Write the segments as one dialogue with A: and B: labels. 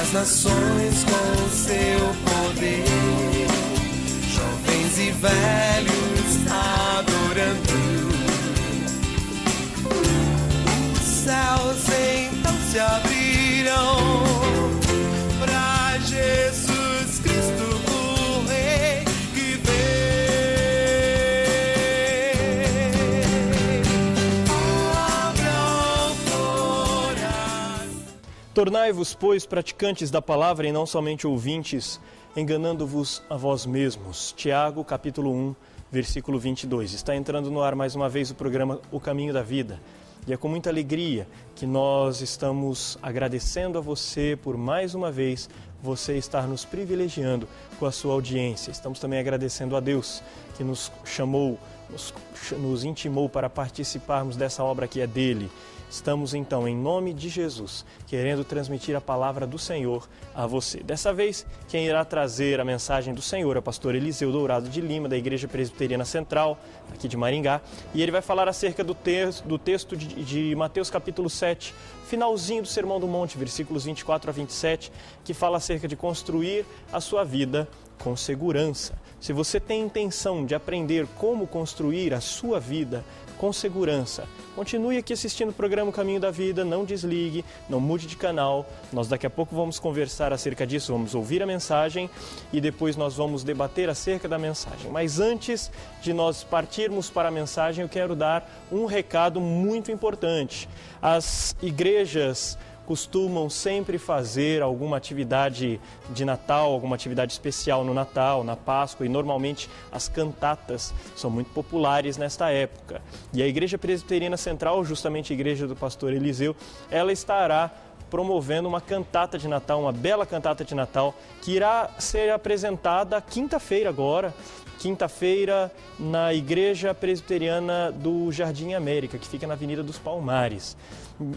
A: as nações com seu poder, jovens e velhos adorando. Os céus então se abrirão para Jesus Cristo, o Rei que vem. Abra o coração.
B: Tornai-vos, pois, praticantes da palavra e não somente ouvintes, enganando-vos a vós mesmos. Tiago, capítulo 1, versículo 22. Está entrando no ar mais uma vez o programa O Caminho da Vida. E é com muita alegria que nós estamos agradecendo a você por mais uma vez você estar nos privilegiando com a sua audiência. Estamos também agradecendo a Deus que nos chamou, nos intimou para participarmos dessa obra que é dele. Estamos então, em nome de Jesus, querendo transmitir a palavra do Senhor a você. Dessa vez, quem irá trazer a mensagem do Senhor é o pastor Eliseu Dourado de Lima, da Igreja Presbiteriana Central, aqui de Maringá, e ele vai falar acerca do texto de Mateus capítulo 7, finalzinho do Sermão do Monte, versículos 24 a 27, que fala acerca de construir a sua vida com segurança. Se você tem intenção de aprender como construir a sua vida com segurança, continue aqui assistindo o programa Caminho da Vida, não desligue, não mude de canal. Nós daqui a pouco vamos conversar acerca disso, vamos ouvir a mensagem e depois nós vamos debater acerca da mensagem. Mas antes de nós partirmos para a mensagem, eu quero dar um recado muito importante. As igrejas costumam sempre fazer alguma atividade de Natal, alguma atividade especial no Natal, na Páscoa, e normalmente as cantatas são muito populares nesta época. E a Igreja Presbiteriana Central, justamente a igreja do pastor Eliseu, ela estará promovendo uma cantata de Natal, uma bela cantata de Natal, que irá ser apresentada quinta-feira agora, quinta-feira, na Igreja Presbiteriana do Jardim América, que fica na Avenida dos Palmares.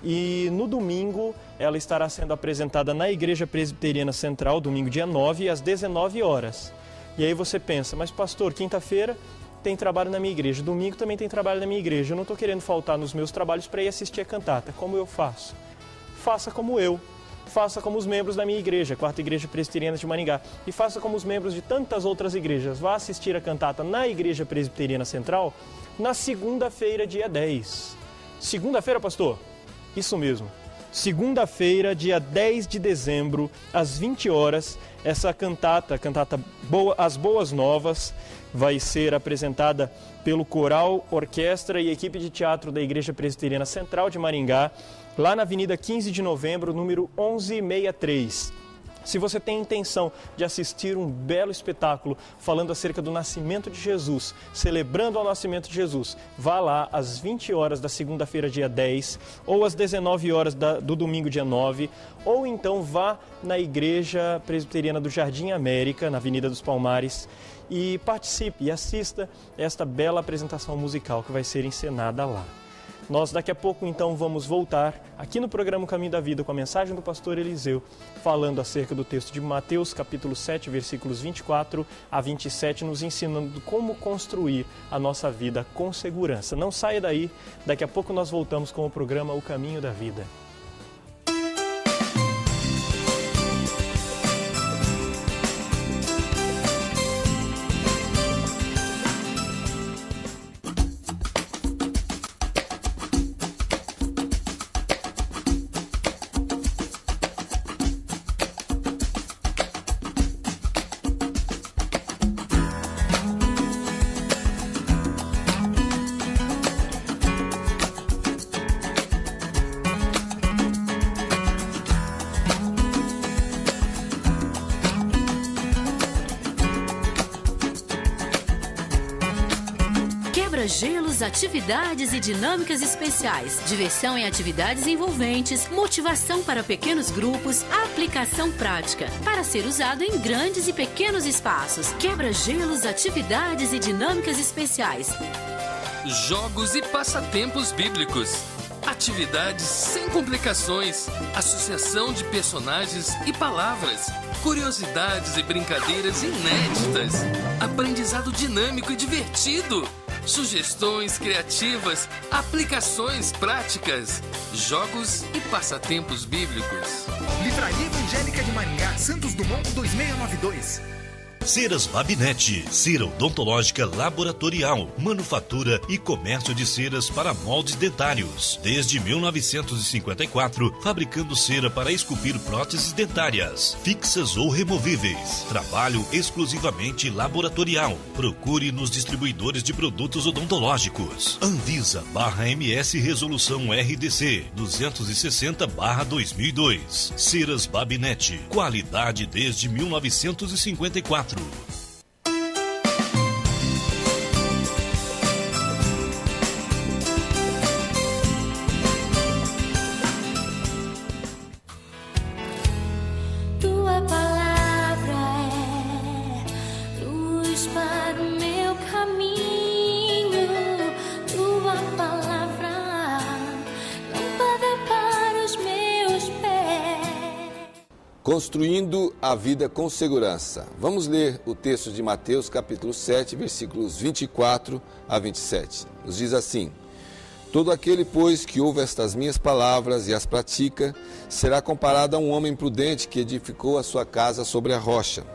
B: E no domingo, ela estará sendo apresentada na Igreja Presbiteriana Central, domingo dia 9, às 19 horas. E aí você pensa, mas pastor, quinta-feira tem trabalho na minha igreja, domingo também tem trabalho na minha igreja, eu não estou querendo faltar nos meus trabalhos para ir assistir a cantata, como eu faço? Faça como eu. Faça como os membros da minha igreja, Quarta Igreja Presbiteriana de Maringá. E faça como os membros de tantas outras igrejas. Vá assistir a cantata na Igreja Presbiteriana Central na segunda-feira, dia 10. Segunda-feira, pastor? Isso mesmo. Segunda-feira, dia 10 de dezembro, às 20 horas, essa cantata As Boas Novas, vai ser apresentada pelo coral, orquestra e equipe de teatro da Igreja Presbiteriana Central de Maringá, lá na Avenida 15 de Novembro, número 1163. Se você tem intenção de assistir um belo espetáculo falando acerca do nascimento de Jesus, celebrando o nascimento de Jesus, vá lá às 20 horas da segunda-feira, dia 10, ou às 19 horas do domingo, dia 9, ou então vá na Igreja Presbiteriana do Jardim América, na Avenida dos Palmares, e participe e assista esta bela apresentação musical que vai ser encenada lá. Nós daqui a pouco então vamos voltar aqui no programa Caminho da Vida com a mensagem do pastor Eliseu, falando acerca do texto de Mateus capítulo 7, versículos 24 a 27, nos ensinando como construir a nossa vida com segurança. Não saia daí, daqui a pouco nós voltamos com o programa O Caminho da Vida.
C: Quebra-gelos, atividades e dinâmicas especiais, diversão em atividades envolventes, motivação para pequenos grupos, aplicação prática, para ser usado em grandes e pequenos espaços. Quebra-gelos, atividades e dinâmicas especiais.
D: Jogos e passatempos bíblicos. Atividades sem complicações, associação de personagens e palavras, curiosidades e brincadeiras inéditas, aprendizado dinâmico e divertido, sugestões criativas, aplicações práticas, jogos e passatempos bíblicos.
E: Livraria Evangélica de Maringá, Santos Dumont 2692.
F: Ceras Babinete, cera odontológica laboratorial, manufatura e comércio de ceras para moldes dentários. Desde 1954, fabricando cera para esculpir próteses dentárias, fixas ou removíveis. Trabalho exclusivamente laboratorial. Procure nos distribuidores de produtos odontológicos. Anvisa/MS Resolução RDC 260/2002. Ceras Babinete, qualidade desde 1954.
G: Tua palavra é luz para o meu caminho. Tua palavra, lâmpada para os meus pés.
H: Construindo a vida com segurança. Vamos ler o texto de Mateus, capítulo 7, versículos 24 a 27. Nos diz assim: Todo aquele, pois, que ouve estas minhas palavras e as pratica, será comparado a um homem prudente que edificou a sua casa sobre a rocha.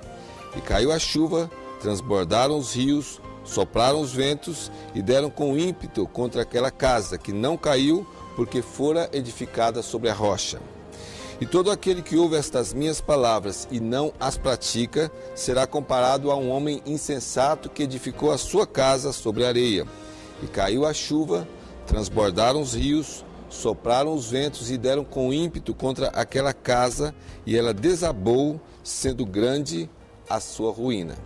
H: E caiu a chuva, transbordaram os rios, sopraram os ventos e deram com ímpeto contra aquela casa, que não caiu, porque fora edificada sobre a rocha. E todo aquele que ouve estas minhas palavras e não as pratica, será comparado a um homem insensato que edificou a sua casa sobre a areia. E caiu a chuva, transbordaram os rios, sopraram os ventos e deram com ímpeto contra aquela casa, e ela desabou, sendo grande a sua ruína.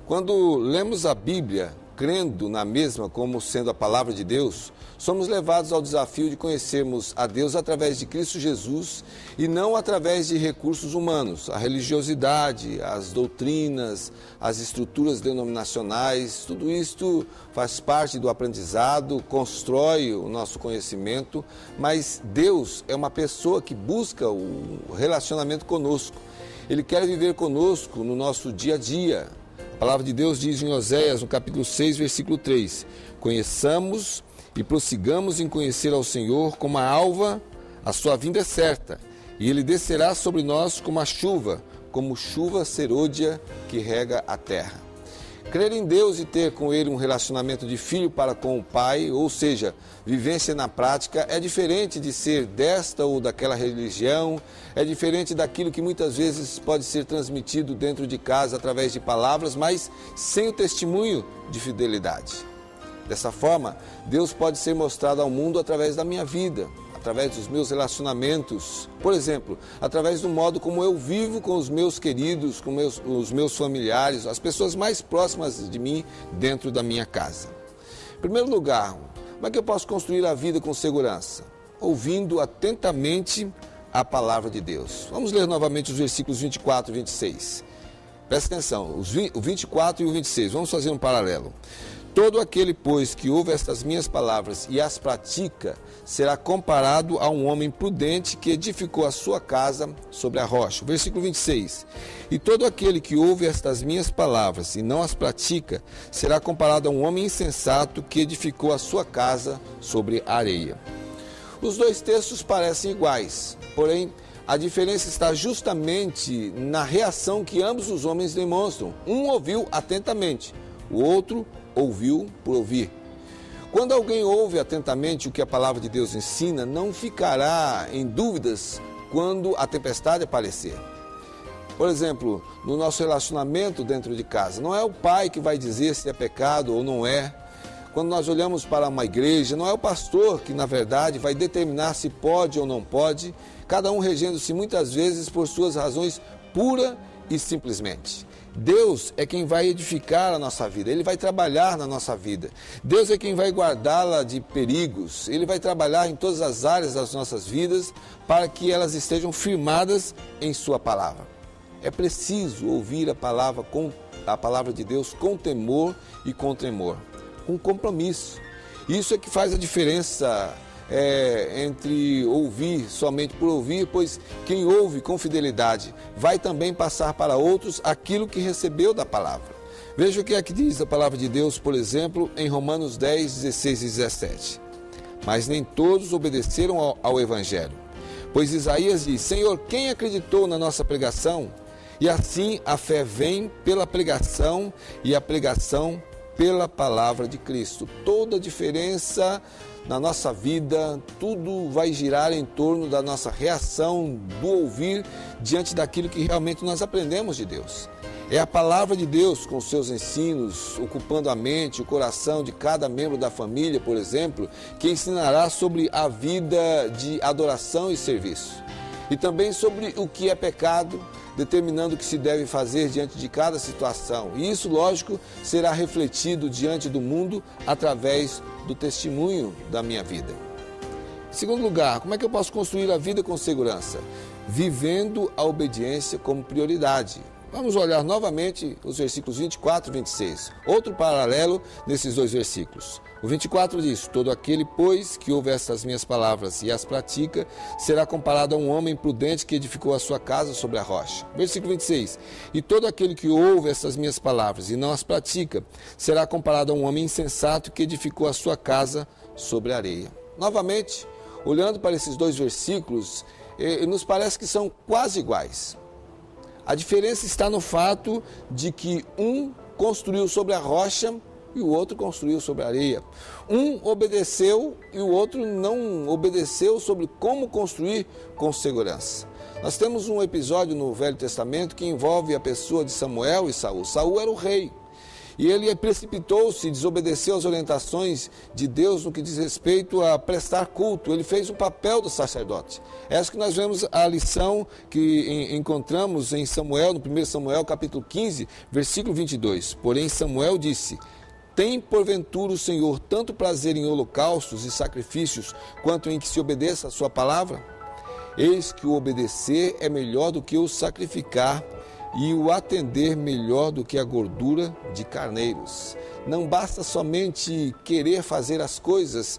H: Quando lemos a Bíblia, crendo na mesma como sendo a palavra de Deus, somos levados ao desafio de conhecermos a Deus através de Cristo Jesus e não através de recursos humanos. A religiosidade, as doutrinas, as estruturas denominacionais, tudo isto faz parte do aprendizado, constrói o nosso conhecimento, mas Deus é uma pessoa que busca o relacionamento conosco. Ele quer viver conosco no nosso dia a dia. A palavra de Deus diz em Oséias, no capítulo 6, versículo 3, conheçamos e prossigamos em conhecer ao Senhor como a alva, a sua vinda é certa, e Ele descerá sobre nós como a chuva, como chuva serôdia que rega a terra. Crer em Deus e ter com Ele um relacionamento de filho para com o Pai, ou seja, vivência na prática, é diferente de ser desta ou daquela religião, é diferente daquilo que muitas vezes pode ser transmitido dentro de casa através de palavras, mas sem o testemunho de fidelidade. Dessa forma, Deus pode ser mostrado ao mundo através da minha vida, através dos meus relacionamentos. Por exemplo, através do modo como eu vivo com os meus queridos, com os meus familiares, as pessoas mais próximas de mim dentro da minha casa. Em primeiro lugar, como é que eu posso construir a vida com segurança? Ouvindo atentamente a palavra de Deus. Vamos ler novamente os versículos 24 e 26. Presta atenção, o 24 e o 26, vamos fazer um paralelo. Todo aquele, pois, que ouve estas minhas palavras e as pratica, será comparado a um homem prudente que edificou a sua casa sobre a rocha. Versículo 26. E todo aquele que ouve estas minhas palavras e não as pratica, será comparado a um homem insensato que edificou a sua casa sobre a areia. Os dois textos parecem iguais, porém, a diferença está justamente na reação que ambos os homens demonstram. Um ouviu atentamente, o outro ouviu por ouvir. Quando alguém ouve atentamente o que a palavra de Deus ensina, não ficará em dúvidas quando a tempestade aparecer. Por exemplo, no nosso relacionamento dentro de casa, não é o pai que vai dizer se é pecado ou não é. Quando nós olhamos para uma igreja, não é o pastor que, na verdade, vai determinar se pode ou não pode, cada um regendo-se muitas vezes por suas razões pura e simplesmente. Deus é quem vai edificar a nossa vida, Ele vai trabalhar na nossa vida. Deus é quem vai guardá-la de perigos, Ele vai trabalhar em todas as áreas das nossas vidas para que elas estejam firmadas em Sua palavra. É preciso ouvir a palavra de Deus com temor e com tremor, com compromisso. Isso é que faz a diferença entre ouvir somente por ouvir, pois quem ouve com fidelidade vai também passar para outros aquilo que recebeu da palavra. Veja o que é que diz a palavra de Deus, por exemplo, em Romanos 10, 16 e 17. Mas nem todos obedeceram ao Evangelho. Pois Isaías diz: Senhor, quem acreditou na nossa pregação? E assim a fé vem pela pregação e a pregação pela palavra de Cristo. Toda a diferença na nossa vida, tudo vai girar em torno da nossa reação, do ouvir diante daquilo que realmente nós aprendemos de Deus. É a palavra de Deus com seus ensinos, ocupando a mente, o coração de cada membro da família, por exemplo, que ensinará sobre a vida de adoração e serviço. E também sobre o que é pecado, determinando o que se deve fazer diante de cada situação. E isso, lógico, será refletido diante do mundo através do testemunho da minha vida. Em segundo lugar, como é que eu posso construir a vida com segurança? Vivendo a obediência como prioridade. Vamos olhar novamente os versículos 24 e 26. Outro paralelo nesses dois versículos. O 24 diz: todo aquele, pois, que ouve estas minhas palavras e as pratica, será comparado a um homem prudente que edificou a sua casa sobre a rocha. Versículo 26. E todo aquele que ouve estas minhas palavras e não as pratica, será comparado a um homem insensato que edificou a sua casa sobre a areia. Novamente, olhando para esses dois versículos, nos parece que são quase iguais. A diferença está no fato de que um construiu sobre a rocha e o outro construiu sobre a areia. Um obedeceu e o outro não obedeceu sobre como construir com segurança. Nós temos um episódio no Velho Testamento que envolve a pessoa de Samuel e Saul. Saul era o rei. E ele precipitou-se, desobedeceu às orientações de Deus no que diz respeito a prestar culto. Ele fez o papel do sacerdote. Essa que nós vemos a lição que encontramos em Samuel, no 1 Samuel, capítulo 15, versículo 22. Porém, Samuel disse: tem porventura o Senhor tanto prazer em holocaustos e sacrifícios, quanto em que se obedeça a sua palavra? Eis que o obedecer é melhor do que o sacrificar, e o atender melhor do que a gordura de carneiros. Não basta somente querer fazer as coisas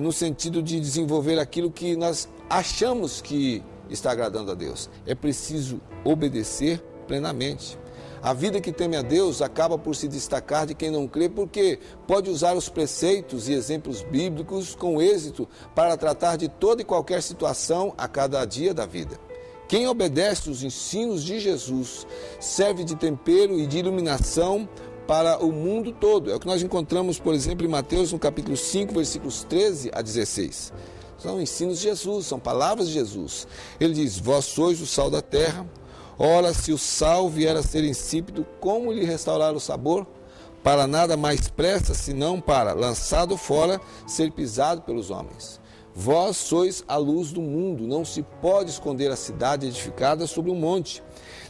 H: no sentido de desenvolver aquilo que nós achamos que está agradando a Deus. É preciso obedecer plenamente. A vida que teme a Deus acaba por se destacar de quem não crê, porque pode usar os preceitos e exemplos bíblicos com êxito para tratar de toda e qualquer situação a cada dia da vida. Quem obedece os ensinos de Jesus serve de tempero e de iluminação para o mundo todo. É o que nós encontramos, por exemplo, em Mateus, no capítulo 5, versículos 13 a 16. São ensinos de Jesus, são palavras de Jesus. Ele diz: vós sois o sal da terra. Ora, se o sal vier a ser insípido, como lhe restaurar o sabor? Para nada mais presta, senão para, lançado fora, ser pisado pelos homens. Vós sois a luz do mundo. Não se pode esconder a cidade edificada sobre um monte,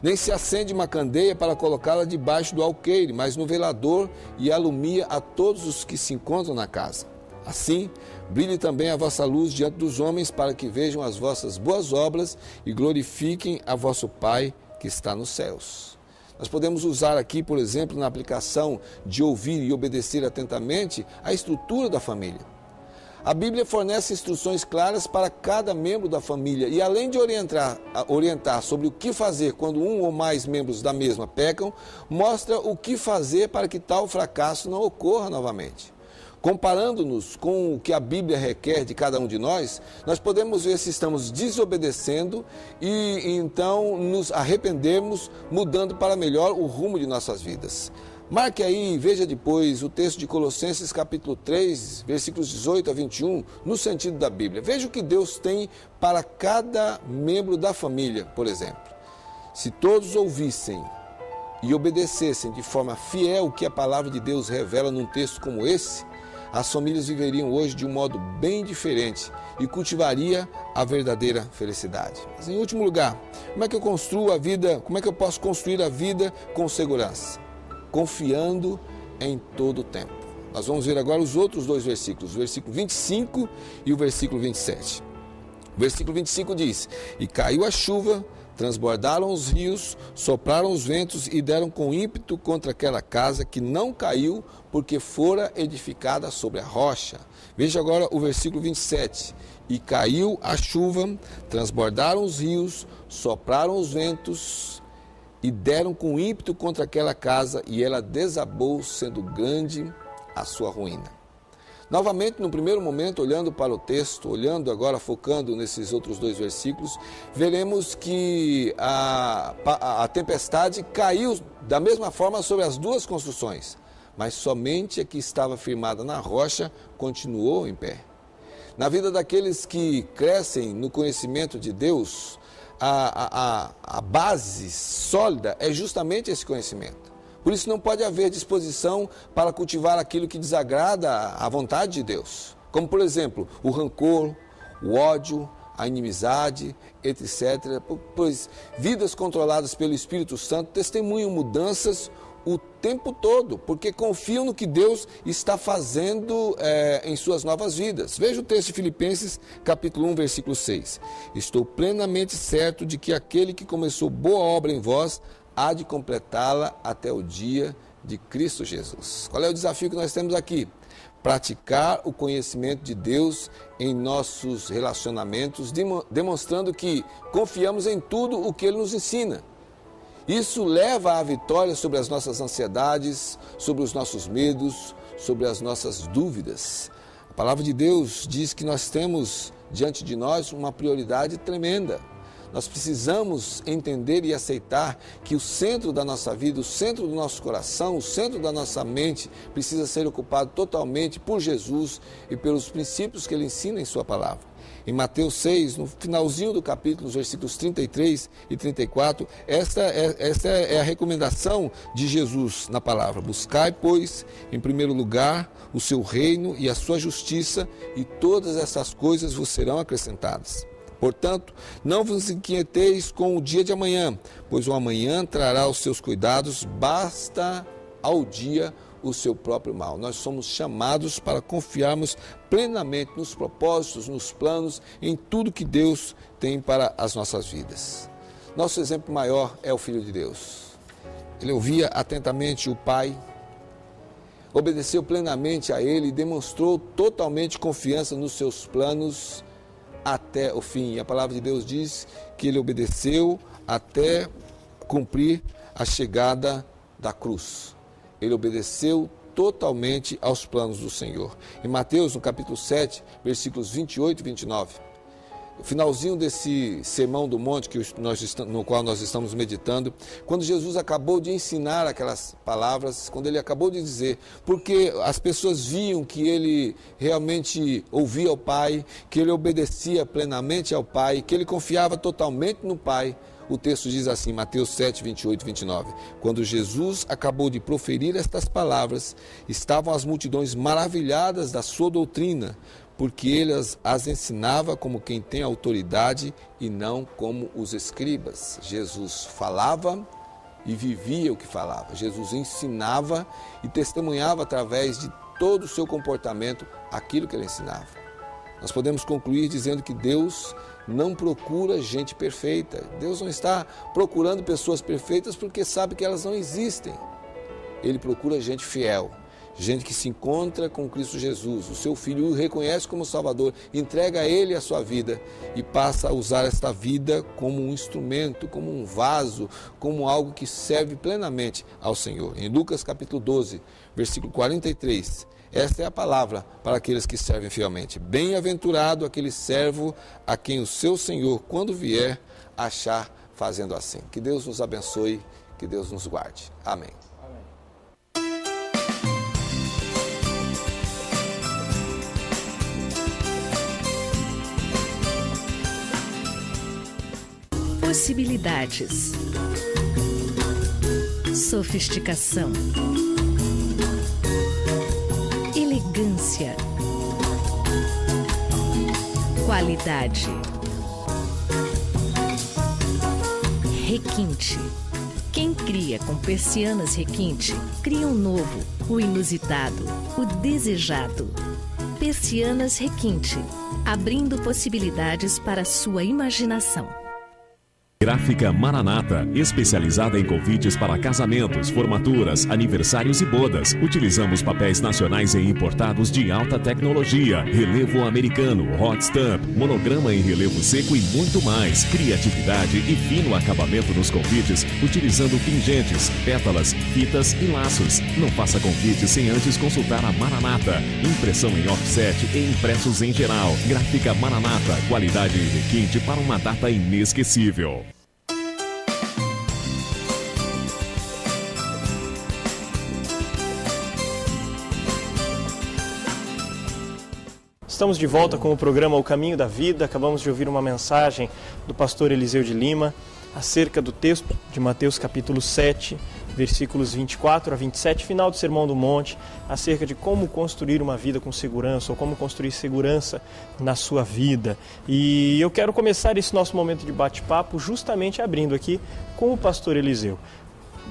H: nem se acende uma candeia para colocá-la debaixo do alqueire, mas no velador, e alumia a todos os que se encontram na casa. Assim, brilhe também a vossa luz diante dos homens, para que vejam as vossas boas obras e glorifiquem a vosso Pai que está nos céus. Nós podemos usar aqui, por exemplo, na aplicação de ouvir e obedecer atentamente, a estrutura da família. A Bíblia fornece instruções claras para cada membro da família e, além de orientar sobre o que fazer quando um ou mais membros da mesma pecam, mostra o que fazer para que tal fracasso não ocorra novamente. Comparando-nos com o que a Bíblia requer de cada um de nós, nós podemos ver se estamos desobedecendo e então nos arrependermos, mudando para melhor o rumo de nossas vidas. Marque aí e veja depois o texto de Colossenses capítulo 3, versículos 18 a 21, no sentido da Bíblia. Veja o que Deus tem para cada membro da família, por exemplo. Se todos ouvissem e obedecessem de forma fiel o que a palavra de Deus revela num texto como esse, as famílias viveriam hoje de um modo bem diferente e cultivaria a verdadeira felicidade. Mas, em último lugar, como é que eu posso construir a vida com segurança? Confiando em todo o tempo. Nós vamos ver agora os outros dois versículos, o versículo 25 e o versículo 27. O versículo 25 diz: e caiu a chuva, transbordaram os rios, sopraram os ventos e deram com ímpeto contra aquela casa que não caiu, porque fora edificada sobre a rocha. Veja agora o versículo 27. E caiu a chuva, transbordaram os rios, sopraram os ventos e deram com ímpeto contra aquela casa, e ela desabou, sendo grande a sua ruína. Novamente, no primeiro momento, olhando para o texto, olhando agora, focando nesses outros 2 versículos, veremos que a tempestade caiu da mesma forma sobre as 2 construções, mas somente a que estava firmada na rocha continuou em pé. Na vida daqueles que crescem no conhecimento de Deus, a base sólida é justamente esse conhecimento. Por isso não pode haver disposição para cultivar aquilo que desagrada à vontade de Deus. Como, por exemplo, o rancor, o ódio, a inimizade, etc. Pois vidas controladas pelo Espírito Santo testemunham mudanças o tempo todo, porque confiam no que Deus está fazendo em suas novas vidas. Veja o texto de Filipenses, capítulo 1, versículo 6. Estou plenamente certo de que aquele que começou boa obra em vós há de completá-la até o dia de Cristo Jesus. Qual é o desafio que nós temos aqui? Praticar o conhecimento de Deus em nossos relacionamentos, demonstrando que confiamos em tudo o que Ele nos ensina. Isso leva à vitória sobre as nossas ansiedades, sobre os nossos medos, sobre as nossas dúvidas. A palavra de Deus diz que nós temos diante de nós uma prioridade tremenda. Nós precisamos entender e aceitar que o centro da nossa vida, o centro do nosso coração, o centro da nossa mente precisa ser ocupado totalmente por Jesus e pelos princípios que Ele ensina em sua palavra. Em Mateus 6, no finalzinho do capítulo, nos versículos 33 e 34, esta é a recomendação de Jesus na palavra. Buscai, pois, em primeiro lugar, o seu reino e a sua justiça, e todas essas coisas vos serão acrescentadas. Portanto, não vos inquieteis com o dia de amanhã, pois o amanhã trará os seus cuidados, basta ao dia o seu próprio mal. Nós somos chamados para confiarmos plenamente nos propósitos, nos planos, em tudo que Deus tem para as nossas vidas. Nosso exemplo maior é o Filho de Deus. Ele ouvia atentamente o Pai, obedeceu plenamente a Ele e demonstrou totalmente confiança nos seus planos até o fim. E a palavra de Deus diz que ele obedeceu até cumprir a chegada da cruz. Ele obedeceu totalmente aos planos do Senhor. Em Mateus, no capítulo 7, versículos 28 e 29, o finalzinho desse Sermão do Monte no qual nós estamos meditando, quando Jesus acabou de ensinar aquelas palavras, quando ele acabou de dizer, porque as pessoas viam que ele realmente ouvia o Pai, que ele obedecia plenamente ao Pai, que ele confiava totalmente no Pai. O texto diz assim, Mateus 7, 28 e 29, quando Jesus acabou de proferir estas palavras, estavam as multidões maravilhadas da sua doutrina, porque ele as ensinava como quem tem autoridade e não como os escribas. Jesus falava e vivia o que falava. Jesus ensinava e testemunhava através de todo o seu comportamento aquilo que ele ensinava. Nós podemos concluir dizendo que Deus não procura gente perfeita. Deus não está procurando pessoas perfeitas porque sabe que elas não existem. Ele procura gente fiel. Gente que se encontra com Cristo Jesus, o seu Filho, o reconhece como Salvador, entrega a Ele a sua vida e passa a usar esta vida como um instrumento, como um vaso, como algo que serve plenamente ao Senhor. Em Lucas capítulo 12, versículo 43, esta é a palavra para aqueles que servem fielmente. Bem-aventurado aquele servo a quem o seu Senhor, quando vier, achar fazendo assim. Que Deus nos abençoe, que Deus nos guarde. Amém.
I: Possibilidades, sofisticação, elegância, qualidade, requinte. Quem cria com persianas requinte, cria o novo, o inusitado, o desejado. Persianas requinte, abrindo possibilidades para a sua imaginação.
J: Gráfica Maranata, especializada em convites para casamentos, formaturas, aniversários e bodas. Utilizamos papéis nacionais e importados de alta tecnologia, relevo americano, hot stamp, monograma em relevo seco e muito mais. Criatividade e fino acabamento nos convites, utilizando pingentes, pétalas, fitas e laços. Não faça convite sem antes consultar a Maranata. Impressão em offset e impressos em geral. Gráfica Maranata, qualidade e requinte para uma data inesquecível.
B: Estamos de volta com o programa O Caminho da Vida. Acabamos de ouvir uma mensagem do pastor Eliseu de Lima acerca do texto de Mateus capítulo 7, versículos 24 a 27, final do Sermão do Monte, acerca de como construir uma vida com segurança, ou como construir segurança na sua vida. E eu quero começar esse nosso momento de bate-papo justamente abrindo aqui com o pastor Eliseu.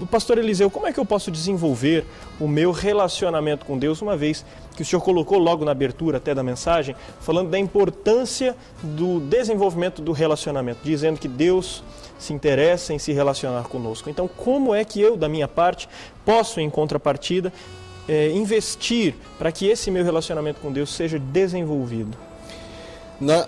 B: Pastor Eliseu, como é que eu posso desenvolver o meu relacionamento com Deus, uma vez que o senhor colocou logo na abertura até da mensagem, falando da importância do desenvolvimento do relacionamento, dizendo que Deus se interessa em se relacionar conosco. Então, como é que eu, da minha parte, posso, em contrapartida, investir para que esse meu relacionamento com Deus seja desenvolvido?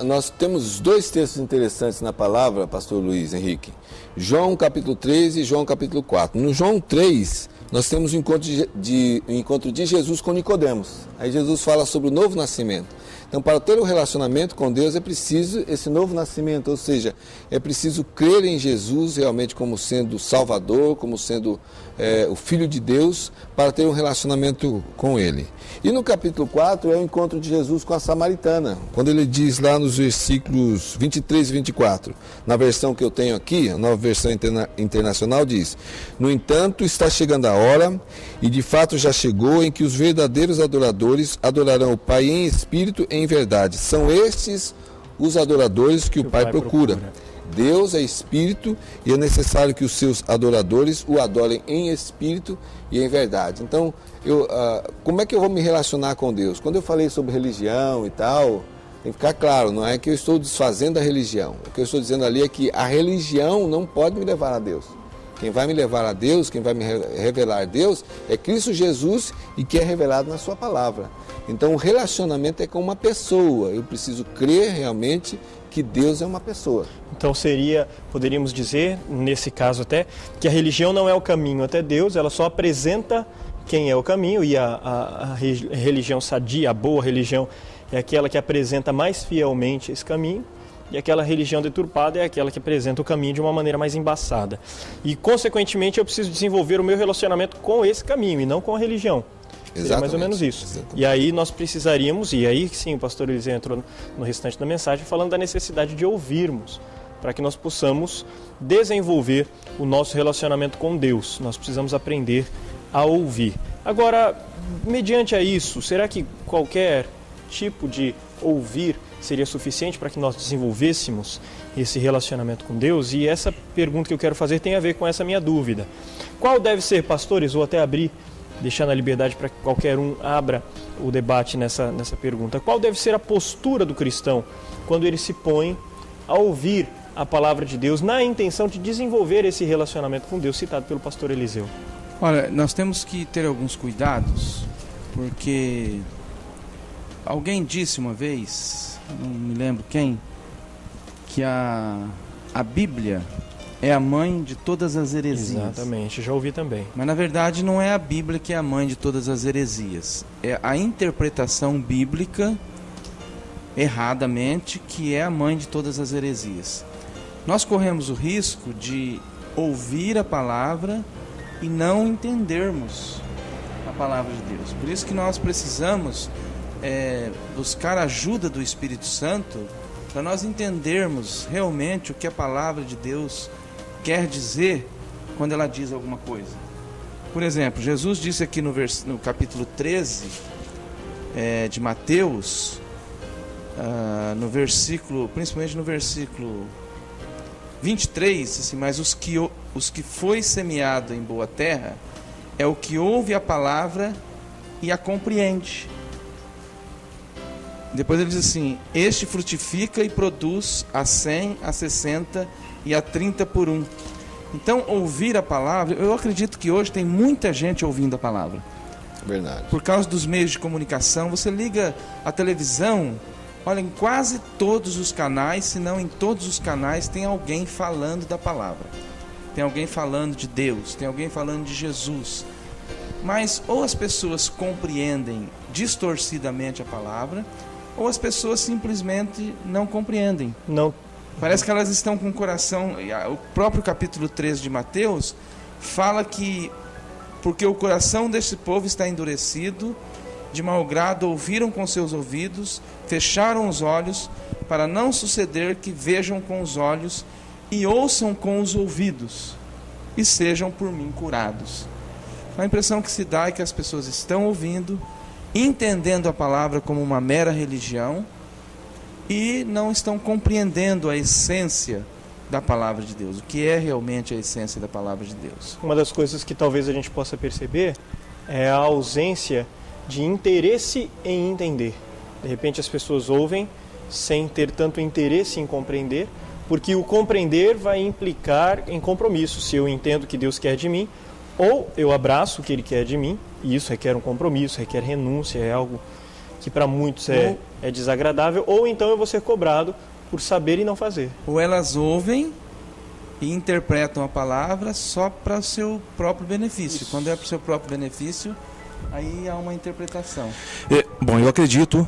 H: Nós temos dois textos interessantes na palavra, pastor Luiz Henrique. João capítulo 3 e João capítulo 4. No João 3, nós temos o encontro de Jesus com Nicodemos. Aí Jesus fala sobre o novo nascimento. Então, para ter um relacionamento com Deus é preciso esse novo nascimento, ou seja, é preciso crer em Jesus realmente como sendo Salvador, como sendo o Filho de Deus, para ter um relacionamento com Ele. E no capítulo 4 é o encontro de Jesus com a samaritana, quando ele diz lá nos versículos 23 e 24, na versão que eu tenho aqui, a nova versão internacional diz: no entanto, está chegando a hora, e de fato já chegou, em que os verdadeiros adoradores adorarão o Pai em espírito e em verdade. São estes os adoradores que o Pai procura. Deus é espírito e é necessário que os seus adoradores o adorem em espírito e em verdade. Então, como é que eu vou me relacionar com Deus? Quando eu falei sobre religião e tal, tem que ficar claro, não é que eu estou desfazendo a religião. O que eu estou dizendo ali é que a religião não pode me levar a Deus. Quem vai me levar a Deus, quem vai me revelar a Deus é Cristo Jesus e que é revelado na sua palavra. Então o relacionamento é com uma pessoa. Eu preciso crer realmente que Deus é uma pessoa.
B: Então poderíamos dizer, nesse caso até, que a religião não é o caminho até Deus, ela só apresenta quem é o caminho, e a religião sadia, a boa religião, é aquela que apresenta mais fielmente esse caminho, e aquela religião deturpada é aquela que apresenta o caminho de uma maneira mais embaçada. E, consequentemente, eu preciso desenvolver o meu relacionamento com esse caminho e não com a religião. Seria mais ou menos isso. Exatamente. E aí nós precisaríamos, e aí sim o pastor Eliseu entrou no restante da mensagem, falando da necessidade de ouvirmos, para que nós possamos desenvolver o nosso relacionamento com Deus. Nós precisamos aprender a ouvir. Agora, mediante a isso, será que qualquer tipo de ouvir seria suficiente para que nós desenvolvêssemos esse relacionamento com Deus? E essa pergunta que eu quero fazer tem a ver com essa minha dúvida. Qual deve ser, pastores, vou até abrir, deixando a liberdade para que qualquer um abra o debate nessa pergunta. Qual deve ser a postura do cristão quando ele se põe a ouvir a palavra de Deus na intenção de desenvolver esse relacionamento com Deus, citado pelo pastor Eliseu?
K: Olha, nós temos que ter alguns cuidados, porque alguém disse uma vez, não me lembro quem, que a Bíblia é a mãe de todas as heresias.
B: Exatamente, já ouvi também.
K: Mas na verdade não é a Bíblia que é a mãe de todas as heresias. É a interpretação bíblica, erradamente, que é a mãe de todas as heresias. Nós corremos o risco de ouvir a palavra e não entendermos a palavra de Deus. Por isso que nós precisamos buscar a ajuda do Espírito Santo para nós entendermos realmente o que a palavra de Deus quer dizer quando ela diz alguma coisa. Por exemplo, Jesus disse aqui no capítulo 13 de Mateus, principalmente no versículo 23, assim, mas os que foi semeado em boa terra é o que ouve a palavra e a compreende. Depois ele diz assim: este frutifica e produz a 100, a 60 e a 30 por 1. Então, ouvir a palavra, eu acredito que hoje tem muita gente ouvindo a palavra.
H: Verdade.
K: Por causa dos meios de comunicação, você liga a televisão, olha, em quase todos os canais, se não em todos os canais, tem alguém falando da palavra. Tem alguém falando de Deus, tem alguém falando de Jesus. Mas ou as pessoas compreendem distorcidamente a palavra, ou as pessoas simplesmente não compreendem.
B: Não.
K: Parece que elas estão com o coração... O próprio capítulo 13 de Mateus fala que porque o coração desse povo está endurecido, de mau grado ouviram com seus ouvidos, fecharam os olhos, para não suceder que vejam com os olhos e ouçam com os ouvidos, e sejam por mim curados. A impressão que se dá é que as pessoas estão ouvindo, entendendo a palavra como uma mera religião, e não estão compreendendo a essência da palavra de Deus, o que é realmente a essência da palavra de Deus.
B: Uma das coisas que talvez a gente possa perceber é a ausência de interesse em entender. De repente as pessoas ouvem sem ter tanto interesse em compreender, porque o compreender vai implicar em compromisso. Se eu entendo o que Deus quer de mim, ou eu abraço o que Ele quer de mim, e isso requer um compromisso, requer renúncia, é algo que para muitos é desagradável, ou então eu vou ser cobrado por saber e não fazer.
K: Ou elas ouvem e interpretam a palavra só para o seu próprio benefício. Quando é para o seu próprio benefício, aí há uma interpretação.
L: Bom, eu acredito,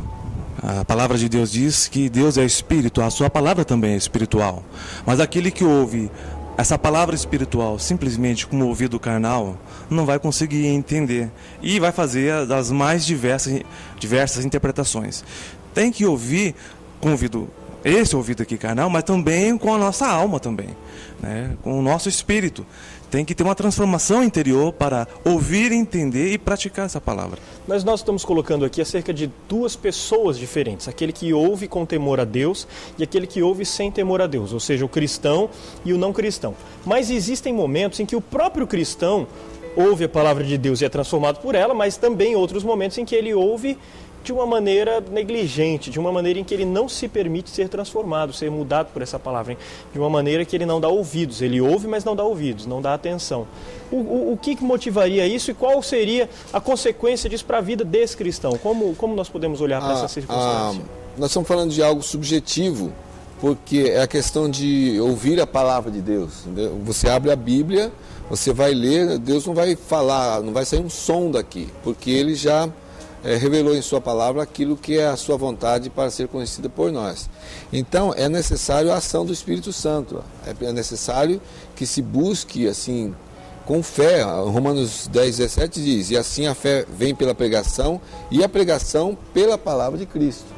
L: a palavra de Deus diz que Deus é espírito, a sua palavra também é espiritual. Mas aquele que ouve essa palavra espiritual simplesmente com o ouvido carnal, não vai conseguir entender e vai fazer as mais diversas interpretações. Tem que ouvir com o ouvido, esse ouvido aqui carnal, mas também com a nossa alma também, né? Com o nosso espírito. Tem que ter uma transformação interior para ouvir, entender e praticar essa palavra.
B: Mas nós estamos colocando aqui acerca de duas pessoas diferentes. Aquele que ouve com temor a Deus e aquele que ouve sem temor a Deus. Ou seja, o cristão e o não cristão. Mas existem momentos em que o próprio cristão ouve a palavra de Deus e é transformado por ela, mas também outros momentos em que ele ouve de uma maneira negligente, de uma maneira em que ele não se permite ser transformado, ser mudado por essa palavra, de uma maneira que ele não dá ouvidos. Ele ouve, mas não dá ouvidos, não dá atenção. O que motivaria isso e qual seria a consequência disso para a vida desse cristão? Como nós podemos olhar para essa circunstância?
H: Nós estamos falando de algo subjetivo, porque é a questão de ouvir a palavra de Deus. Você abre a Bíblia, você vai ler, Deus não vai falar, não vai sair um som daqui, porque Ele já revelou em sua palavra aquilo que é a sua vontade para ser conhecida por nós. Então é necessário a ação do Espírito Santo, é necessário que se busque assim com fé. Romanos 10:17 diz: e assim a fé vem pela pregação e a pregação pela palavra de Cristo.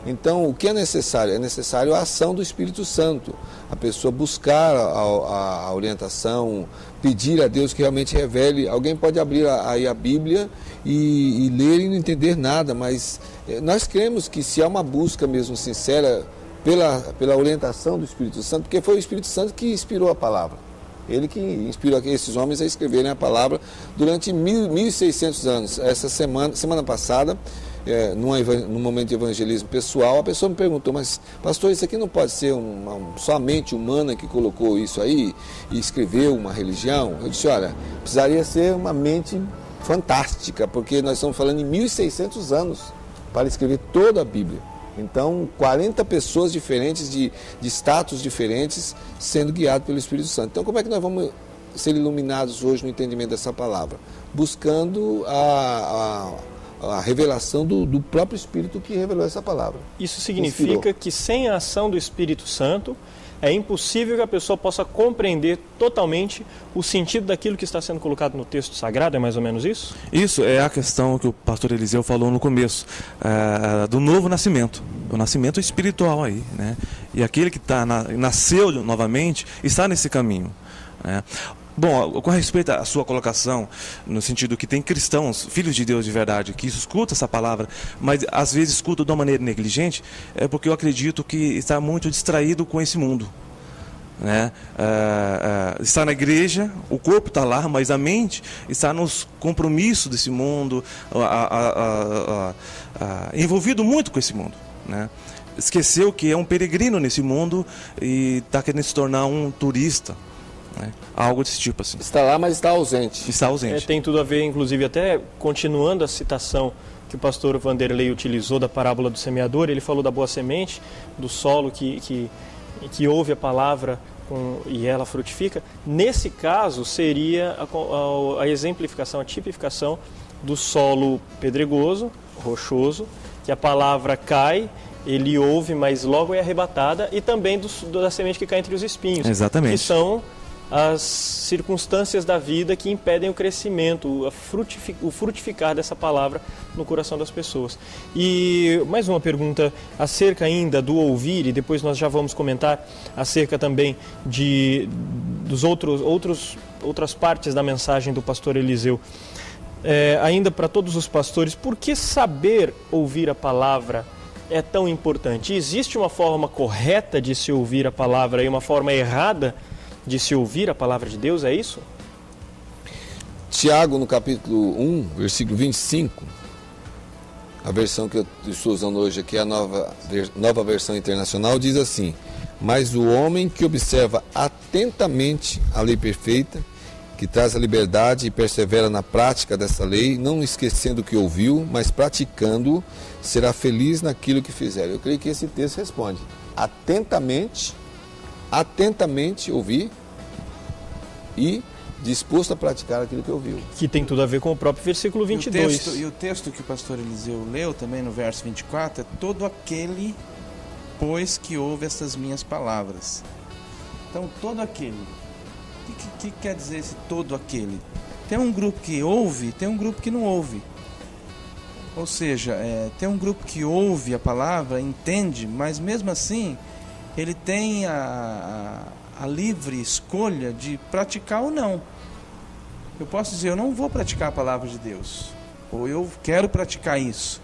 H: Então o que é necessário? É necessário a ação do Espírito Santo, a pessoa buscar a orientação, pedir a Deus que realmente revele. Alguém pode abrir aí a Bíblia e ler e não entender nada, mas nós cremos que se há uma busca mesmo sincera pela orientação do Espírito Santo, porque foi o Espírito Santo que inspirou a palavra, ele que inspirou esses homens a escreverem a palavra durante 1.600 anos. Essa semana passada, num momento de evangelismo pessoal, a pessoa me perguntou: mas pastor, isso aqui não pode ser só mente humana que colocou isso aí e escreveu uma religião? Eu disse: olha, precisaria ser uma mente fantástica, porque nós estamos falando em 1.600 anos para escrever toda a Bíblia. Então, 40 pessoas diferentes, de status diferentes, sendo guiados pelo Espírito Santo. Então, como é que nós vamos ser iluminados hoje no entendimento dessa palavra? Buscando a revelação do próprio Espírito que revelou essa palavra.
B: Isso significa que sem a ação do Espírito Santo, é impossível que a pessoa possa compreender totalmente o sentido daquilo que está sendo colocado no texto sagrado, é mais ou menos isso?
L: Isso é a questão que o pastor Eliseu falou no começo, do novo nascimento, o nascimento espiritual aí, né? E aquele que nasceu novamente está nesse caminho, né? Bom, com respeito à sua colocação, no sentido que tem cristãos, filhos de Deus de verdade, que escutam essa palavra, mas às vezes escutam de uma maneira negligente, é porque eu acredito que está muito distraído com esse mundo, né? Está na igreja, o corpo está lá, mas a mente está nos compromissos desse mundo, envolvido muito com esse mundo, né? esqueceu que é um peregrino nesse mundo e está querendo se tornar um turista, né? Algo desse tipo assim.
H: Está lá, mas está ausente.
L: Está ausente.
B: Tem tudo a ver, inclusive, até continuando a citação que o pastor Vanderlei utilizou da parábola do semeador. Ele falou da boa semente, do solo que ouve a palavra e ela frutifica. Nesse caso, seria a exemplificação, a tipificação do solo pedregoso, rochoso, que a palavra cai, ele ouve, mas logo é arrebatada, e também da semente que cai entre os espinhos.
L: Exatamente.
B: Que são as circunstâncias da vida que impedem o crescimento, o frutificar dessa palavra no coração das pessoas. E mais uma pergunta acerca ainda do ouvir, e depois nós já vamos comentar acerca também dos outras partes da mensagem do pastor Eliseu. Ainda para todos os pastores, por que saber ouvir a palavra é tão importante? Existe uma forma correta de se ouvir a palavra e uma forma errada de se ouvir a palavra de Deus, é isso?
H: Tiago, no capítulo 1, versículo 25, a versão que eu estou usando hoje aqui, a nova versão internacional, diz assim: mas o homem que observa atentamente a lei perfeita, que traz a liberdade e persevera na prática dessa lei, não esquecendo o que ouviu, mas praticando, será feliz naquilo que fizer. Eu creio que esse texto responde: atentamente ouvir e disposto a praticar aquilo que ouviu.
B: Que tem tudo a ver com o próprio versículo 22.
K: E o texto que o pastor Eliseu leu também no verso 24 é: todo aquele, pois, que ouve estas minhas palavras. Então, todo aquele. O que quer dizer esse todo aquele? Tem um grupo que ouve, tem um grupo que não ouve. Ou seja, tem um grupo que ouve a palavra, entende, mas mesmo assim ele tem a livre escolha de praticar ou não. Eu posso dizer: eu não vou praticar a palavra de Deus, ou eu quero praticar isso.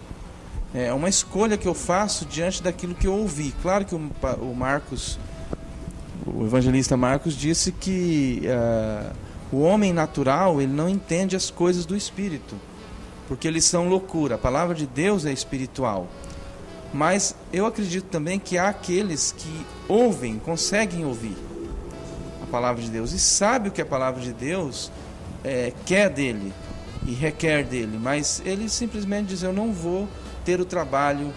K: É uma escolha que eu faço diante daquilo que eu ouvi. Claro que o evangelista Marcos disse que o homem natural, ele não entende as coisas do Espírito, porque eles são loucura. A palavra de Deus é espiritual. Mas eu acredito também que há aqueles que ouvem, conseguem ouvir a palavra de Deus e sabem o que a palavra de Deus quer dele e requer dele, mas ele simplesmente diz: eu não vou ter o trabalho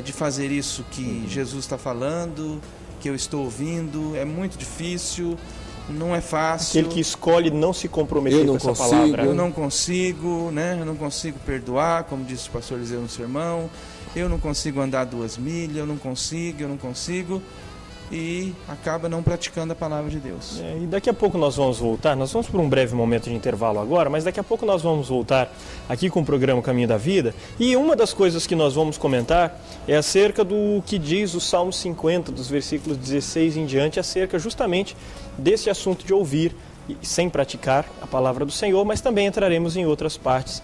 K: de fazer isso que Jesus está falando, que eu estou ouvindo, é muito difícil, não é fácil.
B: Aquele que escolhe não se comprometer com essa palavra.
K: Eu não consigo, né? Eu não consigo perdoar, como disse o pastor Eliseu no sermão. Eu não consigo andar 2 milhas, eu não consigo, e acaba não praticando a palavra de Deus.
B: E daqui a pouco nós vamos para um breve momento de intervalo agora, mas daqui a pouco nós vamos voltar aqui com o programa Caminho da Vida, e uma das coisas que nós vamos comentar é acerca do que diz o Salmo 50, dos versículos 16 em diante, acerca justamente desse assunto de ouvir sem praticar a palavra do Senhor, mas também entraremos em outras partes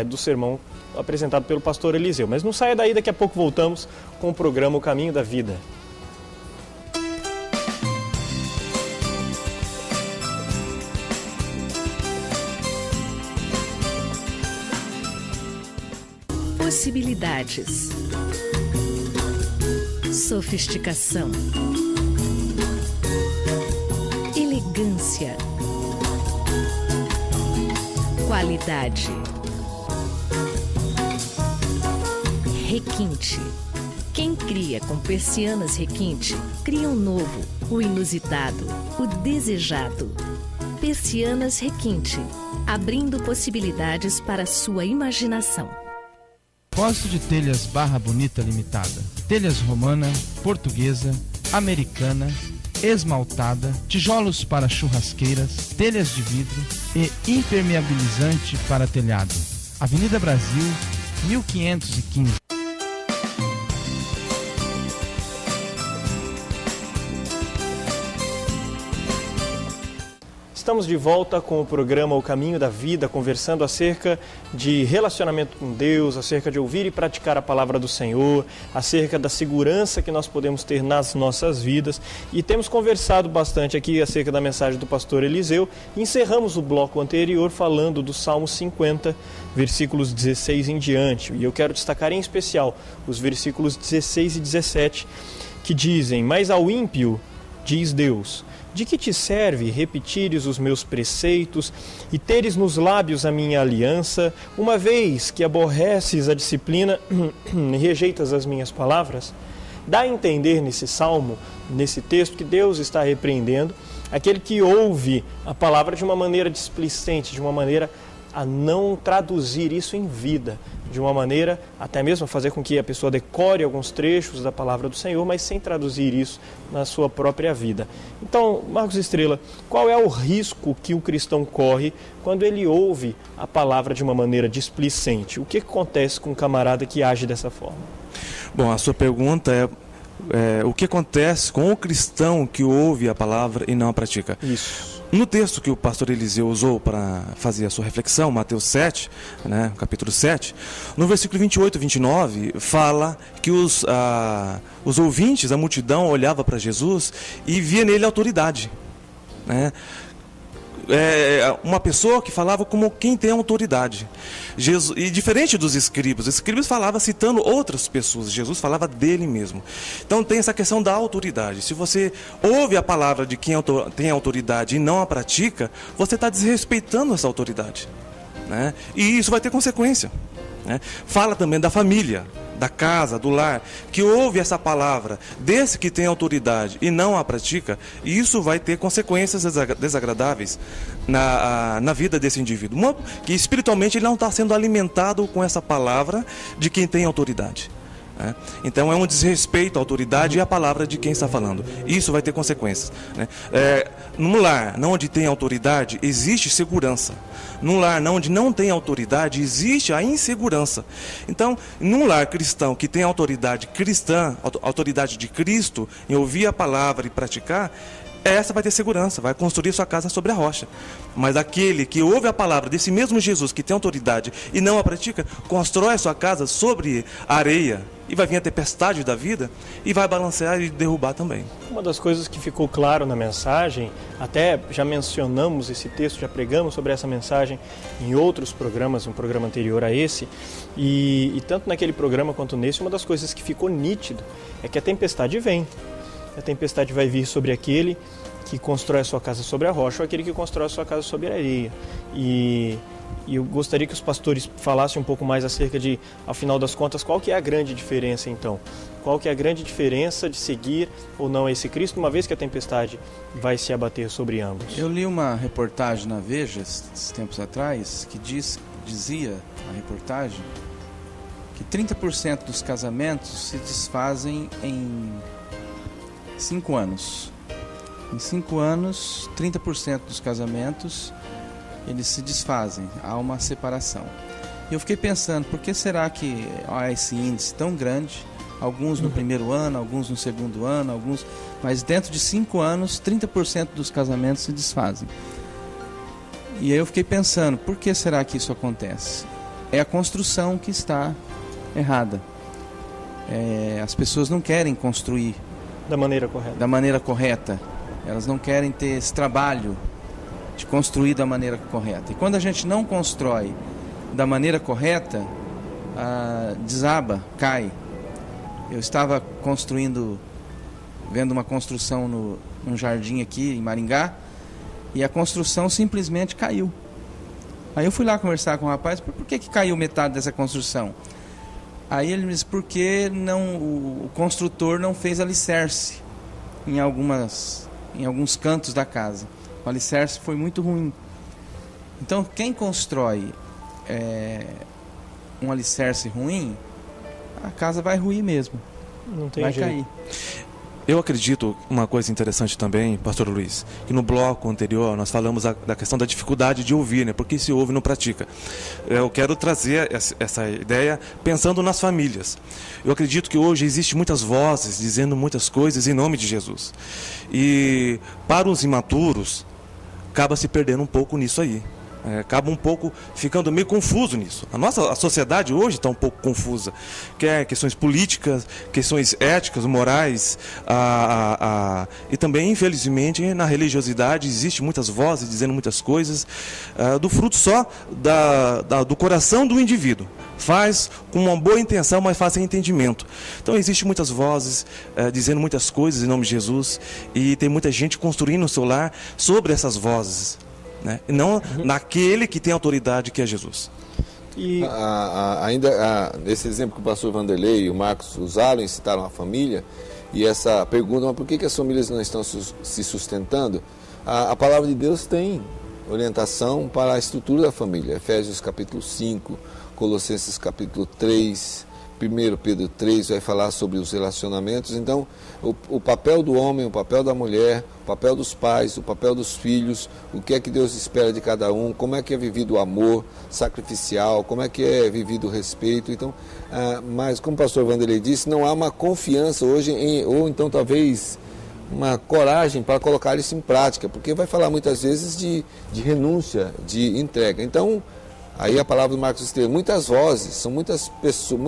B: do sermão apresentado pelo pastor Eliseu. Mas não saia daí, daqui a pouco voltamos com o programa O Caminho da Vida.
I: Possibilidades. Sofisticação. Elegância. Qualidade. Requinte. Quem cria com persianas requinte, cria o novo, o inusitado, o desejado. Persianas Requinte, abrindo possibilidades para sua imaginação.
M: Depósito de telhas Barra Bonita Limitada. Telhas romana, portuguesa, americana, esmaltada, tijolos para churrasqueiras, telhas de vidro e impermeabilizante para telhado. Avenida Brasil, 1515.
B: Estamos de volta com o programa O Caminho da Vida, conversando acerca de relacionamento com Deus, acerca de ouvir e praticar a palavra do Senhor, acerca da segurança que nós podemos ter nas nossas vidas. E temos conversado bastante aqui acerca da mensagem do pastor Eliseu. Encerramos o bloco anterior falando do Salmo 50, versículos 16 em diante. E eu quero destacar em especial os versículos 16 e 17, que dizem: Mas ao ímpio, diz Deus, de que te serve repetires os meus preceitos e teres nos lábios a minha aliança, uma vez que aborreces a disciplina e rejeitas as minhas palavras? Dá a entender nesse salmo, nesse texto, que Deus está repreendendo aquele que ouve a palavra de uma maneira displicente, de uma maneira a não traduzir isso em vida, de uma maneira até mesmo a fazer com que a pessoa decore alguns trechos da palavra do Senhor, mas sem traduzir isso na sua própria vida. Então, Marcos Estrela, qual é o risco que o cristão corre quando ele ouve a palavra de uma maneira displicente? O que acontece com um camarada que age dessa forma?
L: Bom, a sua pergunta é o que acontece com o cristão que ouve a palavra e não a pratica?
B: Isso.
L: No texto que o pastor Eliseu usou para fazer a sua reflexão, Mateus 7, capítulo 7, no versículo 28 e 29, fala que os ouvintes, a multidão, olhava para Jesus e via nele autoridade. Uma pessoa que falava como quem tem autoridade. Jesus, e diferente dos escribas, os escribas falavam citando outras pessoas, Jesus falava dele mesmo. Então tem essa questão da autoridade. Se você ouve a palavra de quem tem autoridade e não a pratica, você está desrespeitando essa autoridade, E isso vai ter consequência. Fala também da família, da casa, do lar, que ouve essa palavra desse que tem autoridade e não a pratica, e isso vai ter consequências desagradáveis na vida desse indivíduo. Que espiritualmente ele não está sendo alimentado com essa palavra de quem tem autoridade. Então é um desrespeito à autoridade e à palavra de quem está falando. Isso vai ter consequências. Num lar onde tem autoridade, existe segurança. Num lar onde não tem autoridade, existe a insegurança. Então, num lar cristão que tem autoridade cristã, autoridade de Cristo, em ouvir a palavra e praticar, essa vai ter segurança, vai construir sua casa sobre a rocha. Mas aquele que ouve a palavra desse mesmo Jesus, que tem autoridade e não a pratica, constrói a sua casa sobre a areia, e vai vir a tempestade da vida, e vai balancear e derrubar também.
B: Uma das coisas que ficou claro na mensagem, até já mencionamos esse texto, já pregamos sobre essa mensagem em outros programas, um programa anterior a esse, e tanto naquele programa quanto nesse, uma das coisas que ficou nítido é que a tempestade vem. A tempestade vai vir sobre aquele que constrói a sua casa sobre a rocha ou aquele que constrói a sua casa sobre a areia. E eu gostaria que os pastores falassem um pouco mais acerca de, ao final das contas, qual que é a grande diferença então? Qual que é a grande diferença de seguir ou não esse Cristo, uma vez que a tempestade vai se abater sobre ambos?
K: Eu li uma reportagem na Veja, esses tempos atrás, que dizia, a reportagem, que 30% dos casamentos se desfazem em 5 anos. Em 5 anos, 30% dos casamentos eles se desfazem, há uma separação. E eu fiquei pensando, por que será que há esse índice tão grande? Alguns no primeiro ano, alguns no segundo ano, mas dentro de 5 anos, 30% dos casamentos se desfazem. E aí eu fiquei pensando, por que será que isso acontece? É a construção que está errada. As pessoas não querem construir da maneira correta. Elas não querem ter esse trabalho de construir da maneira correta. E quando a gente não constrói da maneira correta, desaba, cai. Eu estava vendo uma construção num jardim aqui em Maringá, e a construção simplesmente caiu. Aí eu fui lá conversar com o rapaz, por que caiu metade dessa construção? Aí ele me disse, porque o construtor não fez alicerce em alguns cantos da casa. O alicerce foi muito ruim. Então, quem constrói um alicerce ruim, a casa vai ruir mesmo.
B: Não tem
K: vai
B: jeito.
K: Cair.
L: Eu acredito, uma coisa interessante também, pastor Luiz, que no bloco anterior nós falamos da questão da dificuldade de ouvir, porque se ouve e não pratica. Eu quero trazer essa ideia pensando nas famílias. Eu acredito que hoje existem muitas vozes dizendo muitas coisas em nome de Jesus. E para os imaturos, acaba se perdendo um pouco nisso aí. Acaba um pouco ficando meio confuso nisso. A sociedade hoje está um pouco confusa. Quer questões políticas, questões éticas, morais, e também, infelizmente, na religiosidade existem muitas vozes dizendo muitas coisas, do fruto só do coração do indivíduo. Faz com uma boa intenção, mas faz sem entendimento. Então existem muitas vozes dizendo muitas coisas em nome de Jesus, e tem muita gente construindo o seu lar sobre essas vozes, né? E não naquele que tem autoridade, que é Jesus.
H: E ainda nesse exemplo que o pastor Vanderlei e o Marcos usaram e citaram a família, e essa pergunta, mas por que as famílias não estão se sustentando? A palavra de Deus tem orientação para a estrutura da família. Efésios capítulo 5, Colossenses capítulo 3, 1 Pedro 3 vai falar sobre os relacionamentos. Então, o papel do homem, o papel da mulher, o papel dos pais, o papel dos filhos, o que é que Deus espera de cada um, como é que é vivido o amor sacrificial, como é que é vivido o respeito. Então, mas como o pastor Vanderlei disse, não há uma confiança hoje, ou então talvez uma coragem para colocar isso em prática, porque vai falar muitas vezes de renúncia, de entrega. Então, aí a palavra do Marcos Estrela, muitas vozes, são muitas pessoas,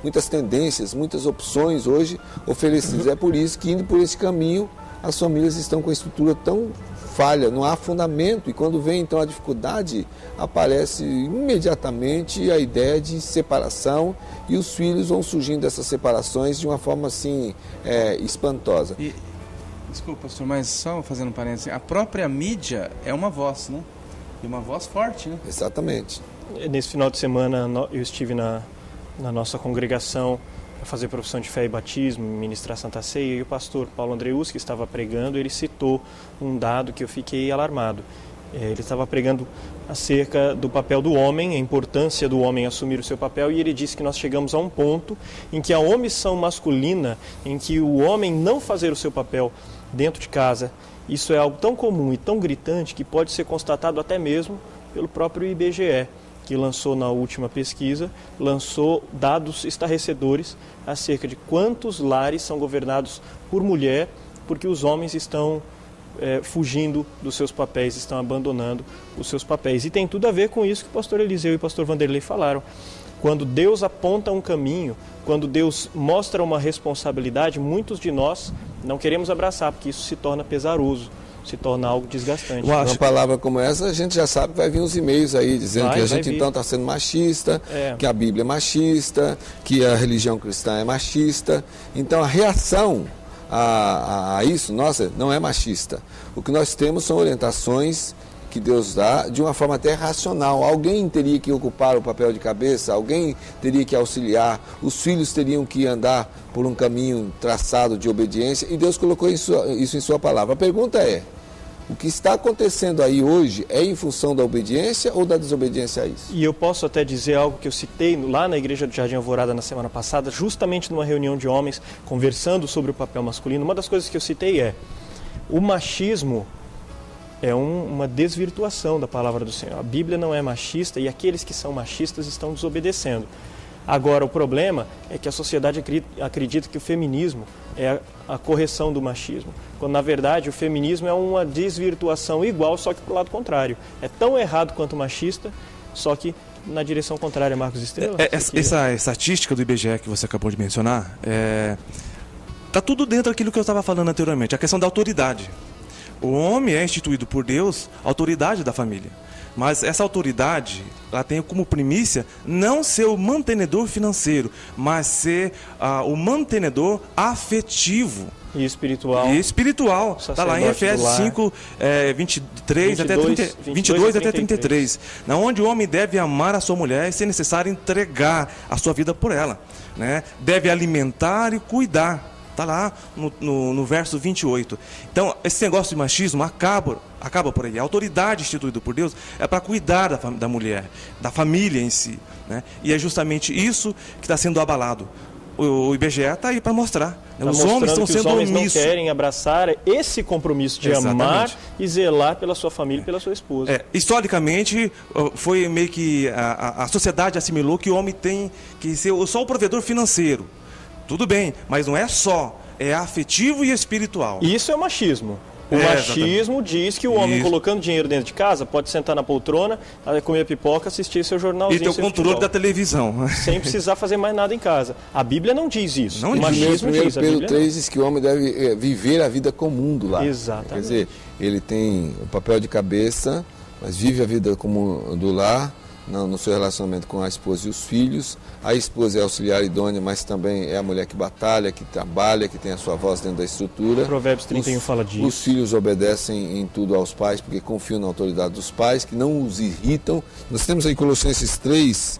H: muitas tendências, muitas opções hoje oferecidas. É por isso que, indo por esse caminho, as famílias estão com a estrutura tão falha, não há fundamento, e quando vem então a dificuldade, aparece imediatamente a ideia de separação, e os filhos vão surgindo dessas separações de uma forma assim espantosa.
K: Desculpa, pastor, mas só fazendo um parênteses, a própria mídia é uma voz, né? E uma voz forte, né?
H: Exatamente.
B: Nesse final de semana eu estive na nossa congregação para fazer profissão de fé e batismo, ministrar Santa Ceia, e o pastor Paulo Andreus, que estava pregando, ele citou um dado que eu fiquei alarmado. Ele estava pregando acerca do papel do homem, a importância do homem assumir o seu papel, e ele disse que nós chegamos a um ponto em que a omissão masculina, em que o homem não fazer o seu papel dentro de casa, isso é algo tão comum e tão gritante que pode ser constatado até mesmo pelo próprio IBGE, que lançou na última pesquisa, lançou dados estarrecedores acerca de quantos lares são governados por mulher, porque os homens estão fugindo dos seus papéis, estão abandonando os seus papéis. E tem tudo a ver com isso que o pastor Eliseu e o pastor Vanderlei falaram. Quando Deus aponta um caminho, quando Deus mostra uma responsabilidade, muitos de nós não queremos abraçar, porque isso se torna pesaroso, se torna algo desgastante.
H: Uma palavra como essa, a gente já sabe que vai vir uns e-mails aí, dizendo que a gente então está sendo machista, que a Bíblia é machista, que a religião cristã é machista. Então a reação a isso, nossa, não é machista. O que nós temos são orientações que Deus dá de uma forma até racional. Alguém teria que ocupar o papel de cabeça, alguém teria que auxiliar, os filhos teriam que andar por um caminho traçado de obediência, e Deus colocou isso em sua palavra. A pergunta é, o que está acontecendo aí hoje é em função da obediência ou da desobediência a isso?
B: E eu posso até dizer algo que eu citei lá na Igreja do Jardim Alvorada na semana passada, justamente numa reunião de homens, conversando sobre o papel masculino. Uma das coisas que eu citei é, o machismo é uma desvirtuação da palavra do Senhor. A Bíblia não é machista e aqueles que são machistas estão desobedecendo. Agora, o problema é que a sociedade acredita que o feminismo é a correção do machismo, quando na verdade o feminismo é uma desvirtuação igual, só que para o lado contrário. É tão errado quanto machista, só que na direção contrária. Marcos Estrela?
L: Essa estatística do IBGE que você acabou de mencionar, está tudo dentro daquilo que eu estava falando anteriormente, a questão da autoridade. O homem é instituído por Deus autoridade da família. Mas essa autoridade, ela tem como primícia não ser o mantenedor financeiro, mas ser o mantenedor afetivo.
B: E espiritual.
L: E espiritual. Está lá em Efésios 5, 22 até 33. Na onde o homem deve amar a sua mulher e, se necessário, entregar a sua vida por ela, né? Deve alimentar e cuidar. Está lá no verso 28. Então, esse negócio de machismo acaba por aí. A autoridade instituída por Deus é para cuidar da mulher, da família em si, né? E é justamente isso que está sendo abalado. O IBGE está aí para mostrar. Os homens estão sendo omissos. Os homens
B: não querem abraçar esse compromisso de amar e zelar pela sua família e pela sua esposa.
L: Historicamente, foi meio que a sociedade assimilou que o homem tem que ser só o provedor financeiro. Tudo bem, mas não é só, é afetivo e espiritual.
B: Isso é machismo. O machismo diz que o homem
L: Isso.
B: colocando dinheiro dentro de casa pode sentar na poltrona, comer pipoca, assistir seu jornalzinho.
L: E ter o
B: seu
L: controle
B: futebol,
L: da televisão.
B: sem precisar fazer mais nada em casa. A Bíblia não diz isso.
L: Não
B: o
L: diz.
B: machismo diz. A
H: Pedro
B: Bíblia
H: 3 diz que o homem deve viver a vida comum do lar.
B: Exatamente.
H: Quer dizer, ele tem o papel de cabeça, mas vive a vida comum do lar, no seu relacionamento com a esposa e os filhos. A esposa é auxiliar idônea, mas também é a mulher que batalha, que trabalha, que tem a sua voz dentro da estrutura.
B: Provérbios 31 fala disso.
H: Os filhos obedecem em tudo aos pais, porque confiam na autoridade dos pais, que não os irritam. Nós temos aí Colossenses 3,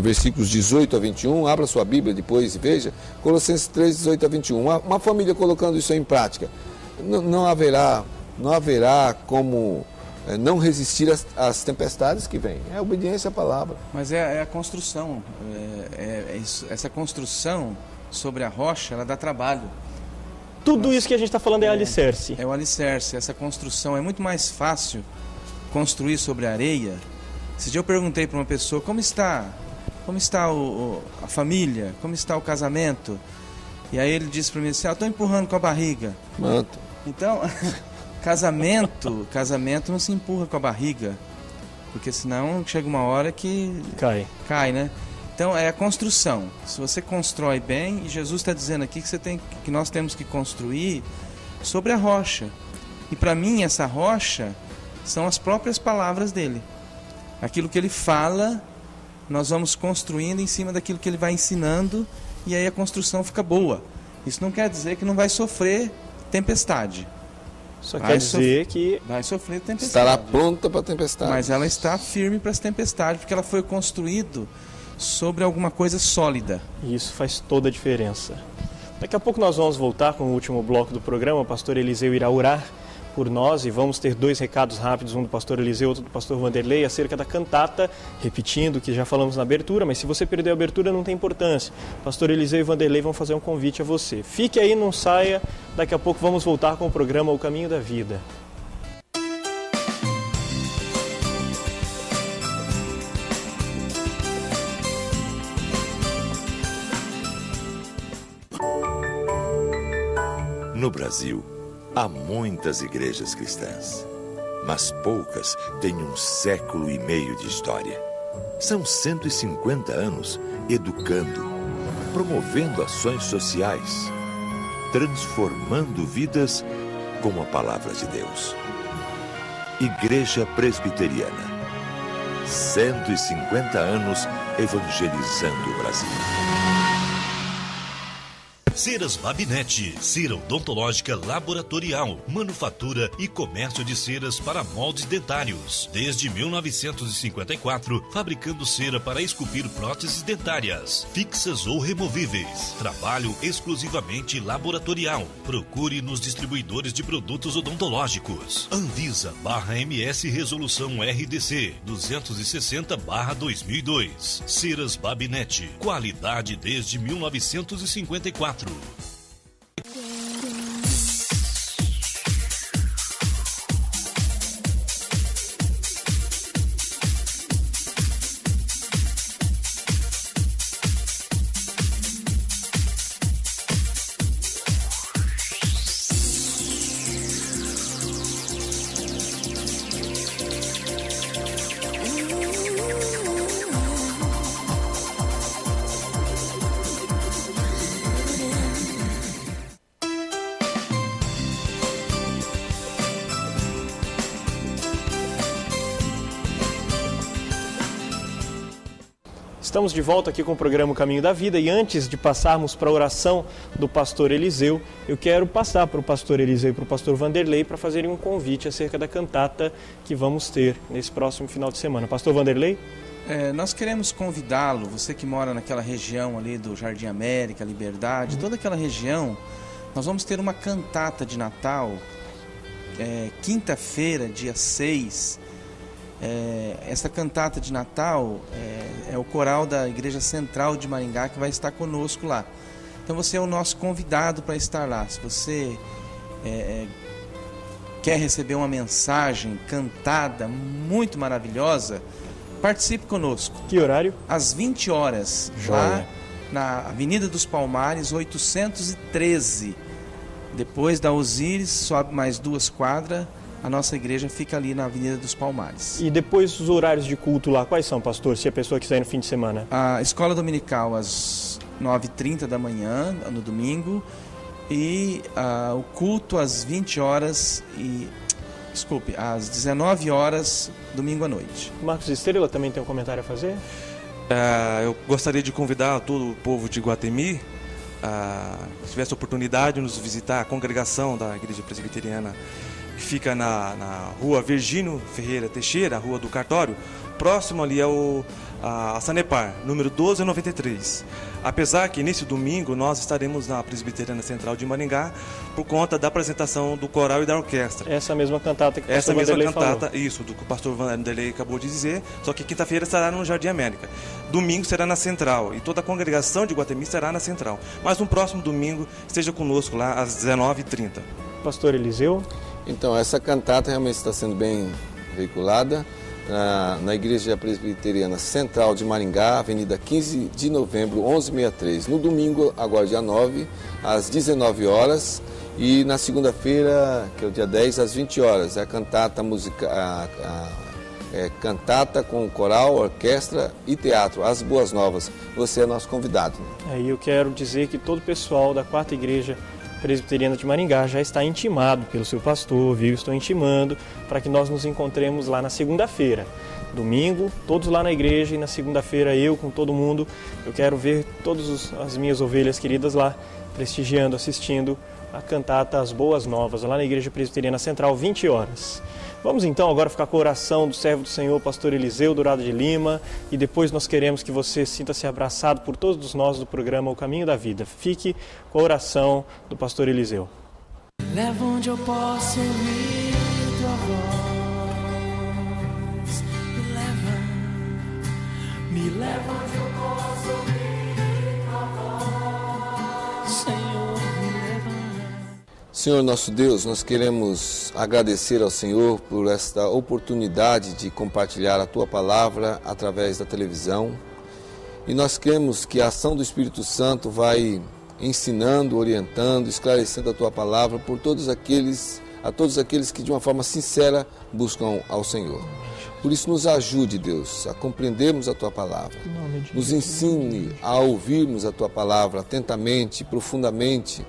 H: versículos 18 a 21. Abra sua Bíblia depois e veja. Colossenses 3, 18 a 21. Uma família colocando isso em prática. Não haverá como não resistir às tempestades que vêm. É obediência à palavra.
K: Mas é a construção. Essa construção sobre a rocha, ela dá trabalho.
B: Tudo isso que a gente está falando é alicerce.
K: É o alicerce. Essa construção é muito mais fácil construir sobre a areia. Esse dia eu perguntei para uma pessoa, como está a família? Como está o casamento? E aí ele disse para mim assim, estou empurrando com a barriga.
H: Manto.
K: Então... Casamento não se empurra com a barriga, porque senão chega uma hora que cai, né? Então é a construção. Se você constrói bem, e Jesus está dizendo aqui que nós temos que construir sobre a rocha. E para mim essa rocha são as próprias palavras dele. Aquilo que ele fala, nós vamos construindo em cima daquilo que ele vai ensinando, e aí a construção fica boa. Isso não quer dizer que não vai sofrer tempestade.
B: Só quer dizer que
K: vai sofrer tempestade.
H: Estará pronta para a tempestade.
K: Mas ela está firme para as tempestades, porque ela foi construída sobre alguma coisa sólida.
B: E isso faz toda a diferença. Daqui a pouco nós vamos voltar com o último bloco do programa. O pastor Eliseu irá orar por nós e vamos ter 2 recados rápidos, um do pastor Eliseu, outro do pastor Vanderlei, acerca da cantata, repetindo o que já falamos na abertura, mas se você perdeu a abertura não tem importância. Pastor Eliseu e Vanderlei vão fazer um convite a você. Fique aí, não saia, daqui a pouco vamos voltar com o programa O Caminho da Vida.
N: No Brasil, há muitas igrejas cristãs, mas poucas têm 1,5 século de história. São 150 anos educando, promovendo ações sociais, transformando vidas com a palavra de Deus. Igreja Presbiteriana, 150 anos evangelizando o Brasil.
F: Ceras Babinete, cera odontológica laboratorial, manufatura e comércio de ceras para moldes dentários. Desde 1954, fabricando cera para esculpir próteses dentárias, fixas ou removíveis. Trabalho exclusivamente laboratorial. Procure nos distribuidores de produtos odontológicos. Anvisa/MS Resolução RDC 260/2002. Ceras Babinete, qualidade desde 1954.
B: Estamos de volta aqui com o programa Caminho da Vida e antes de passarmos para a oração do pastor Eliseu, eu quero passar para o pastor Eliseu e para o pastor Vanderlei para fazerem um convite acerca da cantata que vamos ter nesse próximo final de semana. Pastor Vanderlei?
K: Nós queremos convidá-lo, você que mora naquela região ali do Jardim América, Liberdade, toda aquela região, nós vamos ter uma cantata de Natal, quinta-feira, dia 6. Essa cantata de Natal é o coral da Igreja Central de Maringá que vai estar conosco lá. Então você é o nosso convidado para estar lá. Se você quer receber uma mensagem cantada muito maravilhosa, participe conosco.
B: Que horário?
K: Às 20 horas, lá na Avenida dos Palmares, 813. Depois da Osíris, sobe mais 2 quadras, a nossa igreja fica ali na Avenida dos Palmares.
B: E depois os horários de culto lá, quais são, pastor, se a pessoa quiser ir no fim de semana?
K: A escola dominical às 9h30 da manhã, no domingo, e o culto às 20 horas às 19 horas, domingo à noite.
B: Marcos Estrela também tem um comentário a fazer?
L: Eu gostaria de convidar todo o povo de Iguatemi, se tivesse a oportunidade de nos visitar, a congregação da Igreja Presbiteriana, que fica na rua Virgínio Ferreira Teixeira, a rua do Cartório, próximo ali a Sanepar, número 1293. Apesar que nesse domingo nós estaremos na Presbiteriana Central de Maringá por conta da apresentação do coral e da orquestra.
B: Essa mesma cantata que o
L: pastor
B: Vanderlei
L: falou. Isso, do que o pastor Vanderlei acabou de dizer, só que quinta-feira estará no Jardim América. Domingo será na Central e toda a congregação de Iguatemi será na Central. Mas no próximo domingo esteja conosco lá às 19h30.
B: Pastor Eliseu?
H: Então, essa cantata realmente está sendo bem veiculada na Igreja Presbiteriana Central de Maringá, Avenida 15 de Novembro, 1163. No domingo, agora dia 9, às 19 horas. E na segunda-feira, que é o dia 10, às 20 horas. É a cantata cantata com coral, orquestra e teatro, As Boas Novas. Você é nosso convidado.
B: Aí eu quero dizer que todo o pessoal da 4ª Igreja Presbiteriana de Maringá já está intimado pelo seu pastor, viu? Estou intimando para que nós nos encontremos lá na segunda-feira. Domingo, todos lá na igreja, e na segunda-feira eu com todo mundo. Eu quero ver todas as minhas ovelhas queridas lá, prestigiando, assistindo a cantata As Boas Novas, lá na Igreja Presbiteriana Central, 20 horas. Vamos então agora ficar com a oração do servo do Senhor, pastor Eliseu Dourado de Lima, e depois nós queremos que você sinta-se abraçado por todos nós do programa O Caminho da Vida. Fique com a oração do pastor Eliseu.
A: Leva onde eu posso ouvir tua voz. Me leva onde eu posso ouvir tua voz. Senhor, me leva.
H: Senhor nosso Deus, nós queremos agradecer ao Senhor por esta oportunidade de compartilhar a Tua Palavra através da televisão. E nós cremos que a ação do Espírito Santo vai ensinando, orientando, esclarecendo a Tua Palavra a todos aqueles que de uma forma sincera buscam ao Senhor. Por isso nos ajude, Deus, a compreendermos a Tua Palavra. Nos ensine a ouvirmos a Tua Palavra atentamente, profundamente,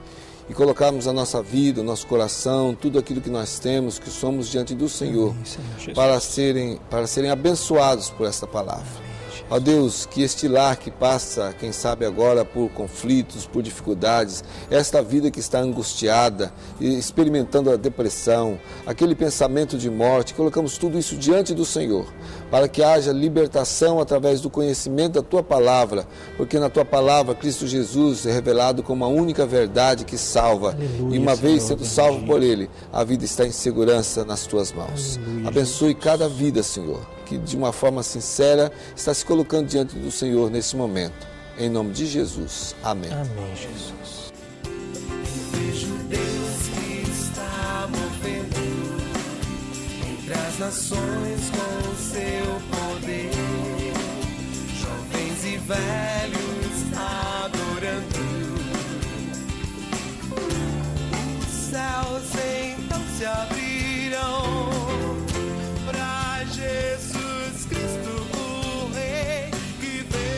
H: e colocarmos a nossa vida, o nosso coração, tudo aquilo que nós temos, que somos diante do Senhor, para serem abençoados por esta palavra. Ó Deus, que este lar que passa, quem sabe agora, por conflitos, por dificuldades, esta vida que está angustiada, experimentando a depressão, aquele pensamento de morte, colocamos tudo isso diante do Senhor, para que haja libertação através do conhecimento da Tua Palavra, porque na Tua Palavra Cristo Jesus é revelado como a única verdade que salva. Aleluia, e uma vez sendo salvo por Ele, a vida está em segurança nas Tuas mãos. Aleluia, abençoe cada vida, Senhor, que de uma forma sincera está se colocando diante do Senhor nesse momento. Em nome de Jesus. Amém.
B: Amém, Jesus.
A: Vejo Deus que está movendo entre as nações com o seu poder. Jovens e velhos adorando. Os céus então se abrirão para Jesus Cristo, o Rei que vem.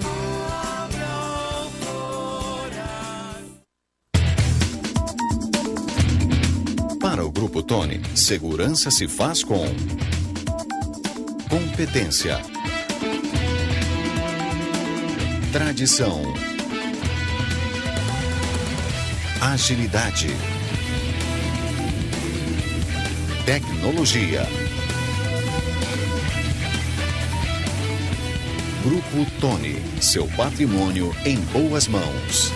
A: Abra o coração.
O: Para o Grupo Tony, segurança se faz com competência, tradição, agilidade, tecnologia. Grupo Tony, seu patrimônio em boas mãos.